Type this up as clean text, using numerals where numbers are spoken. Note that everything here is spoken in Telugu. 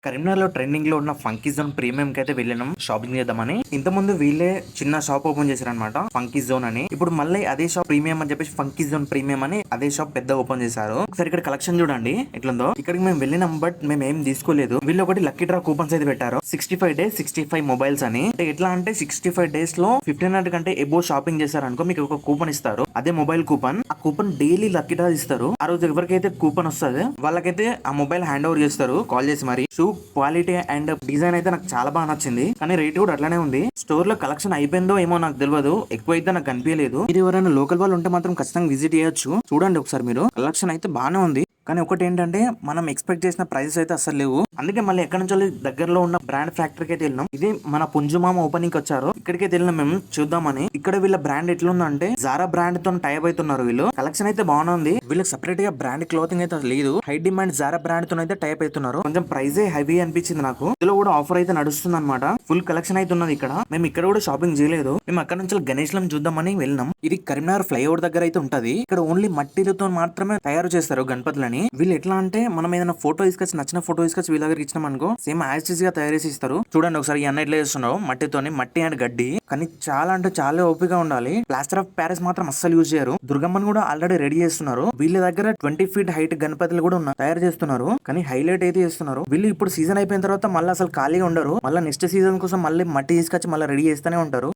కరీంనగర్ లో ట్రెండింగ్ లో ఉన్న ఫంకీ జోన్ ప్రీమియం కి అయితే వెళ్ళినాం షాపింగ్ చేద్దామని. ఇంత ముందు వీళ్ళే చిన్న షాప్ ఓపెన్ చేశారనమాట, ఫంకీ జోన్ అని. ఇప్పుడు మళ్ళీ అదే షాప్ ప్రీమియం అని చెప్పేసి ఫంకీ జోన్ ప్రీమియం అని అదే షాప్ పెద్ద ఓపెన్ చేశారు. ఒకసారి ఇక్కడ కలెక్షన్ చూడండి ఎట్లుందో. ఇక్కడికి మేము వెళ్ళినాం, బట్ మేము ఏం తీసుకోలేదు. వీళ్ళు ఒకటి లక్కీ డ్రా కూపన్స్ అయితే పెట్టారు, 65 days 65 మొబైల్స్ అని. అంటే ఎట్లా అంటే 65 days లో 1500 కంటే ఎబో షాపింగ్ చేశారనుకో మీకు ఒక కూపన్ ఇస్తారు, అదే మొబైల్ కూపన్. ఆ కూపన్ డైలీ లక్కీ డ్రా ఇస్తారు. ఆ రోజు ఎవరికైతే కూపన్ వస్తుంది వాళ్ళకైతే ఆ మొబైల్ హ్యాండ్ ఓవర్ చేస్తారు కాల్ చేసి. మరి షూ క్వాలిటీ అండ్ డిజైన్ అయితే నాకు చాలా బాగా నచ్చింది, కానీ రేట్ కూడా అట్లానే ఉంది. స్టోర్ లో కలెక్షన్ అయిపోయిందో ఏమో నాకు తెలియదు, ఎక్కువ అయితే నాకు కనిపించలేదు. ఇది ఎవరైనా లోకల్ వాళ్ళు ఉంటే మాత్రం ఖచ్చితంగా విజిట్ చేయొచ్చు. చూడండి ఒకసారి మీరు, కలెక్షన్ అయితే బాగానే ఉంది. కానీ ఒకటి ఏంటంటే మనం ఎక్స్పెక్ట్ చేసిన ప్రైసెస్ అయితే అసలు లేవు. అందుకే మళ్ళీ ఎక్కడి నుంచి దగ్గరలో ఉన్న బ్రాండ్ ఫ్యాక్టరీకి అయితే వెళ్ళినాం. ఇది మన పుంజుమామ ఓపెనింగ్ వచ్చారు, ఇక్కడికైతే వెళ్ళినాం మేము చూద్దామని. ఇక్కడ వీళ్ళ బ్రాండ్ ఎట్లుందంటే జారా బ్రాండ్ తో టైప్ అవుతున్నారు వీళ్ళు. కలెక్షన్ అయితే బాగానే ఉంది. వీళ్ళకి సెపరేట్ గా బ్రాండ్ క్లోతింగ్ అయితే లేదు, హై డిమాండ్ జారా బ్రాండ్ తో అయితే టైప్ అవుతున్నారు. కొంచెం ప్రైజే హెవీ అనిపించింది నాకు. ఇందులో కూడా ఆఫర్ అయితే నడుస్తుంది అనమాట. ఫుల్ కలెక్షన్ అయితే ఉన్నది ఇక్కడ. మేము ఇక్కడ కూడా షాపింగ్ చేయలేదు, మేము అక్కడ నుంచి గణేష్లం చూద్దామని వెళ్ళినాం. ఇది కరీంనగర్ ఫ్లైఓవర్ దగ్గర అయితే ఉంటది. ఇక్కడ ఓన్లీ మట్టిలతో మాత్రమే తయారు చేస్తారు గణపతులని. వీళ్ళు ఎట్లా అంటే మనం ఏదైనా ఫోటో తీసుకొచ్చి నచ్చిన ఫోటో తీసుకొచ్చి వీళ్ళ దగ్గర ఇచ్చినాం అనుకో, సేమ్ యాజ్ గా తయారు చేసి ఇస్తారు. చూడండి ఒకసారి ఈ అన్న ఎట్లా చేస్తున్నావు మట్టితోని, మట్టి అండ్ గడ్డి. కానీ చాలా అంటే చాలా ఓపిక ఉండాలి. ప్లాస్టర్ ఆఫ్ ప్యారిస్ మాత్రం అస్సలు యూజ్ చేయరు. దుర్గమ్మని కూడా ఆల్రెడీ రెడీ చేస్తున్నారు. వీళ్ళ దగ్గర 20 feet హైట్ గణపతులు కూడా తయారు చేస్తున్నారు, కానీ హైలైట్ అయితే చేస్తున్నారు వీళ్ళు. ఇప్పుడు సీజన్ అయిపోయిన తర్వాత మళ్ళీ అసలు ఖాళీగా ఉండరు. మళ్ళీ నెక్స్ట్ సీజన్ కోసం మళ్ళీ మట్టి తీసుకొచ్చి మళ్ళీ రెడీ చేస్తూనే ఉంటారు.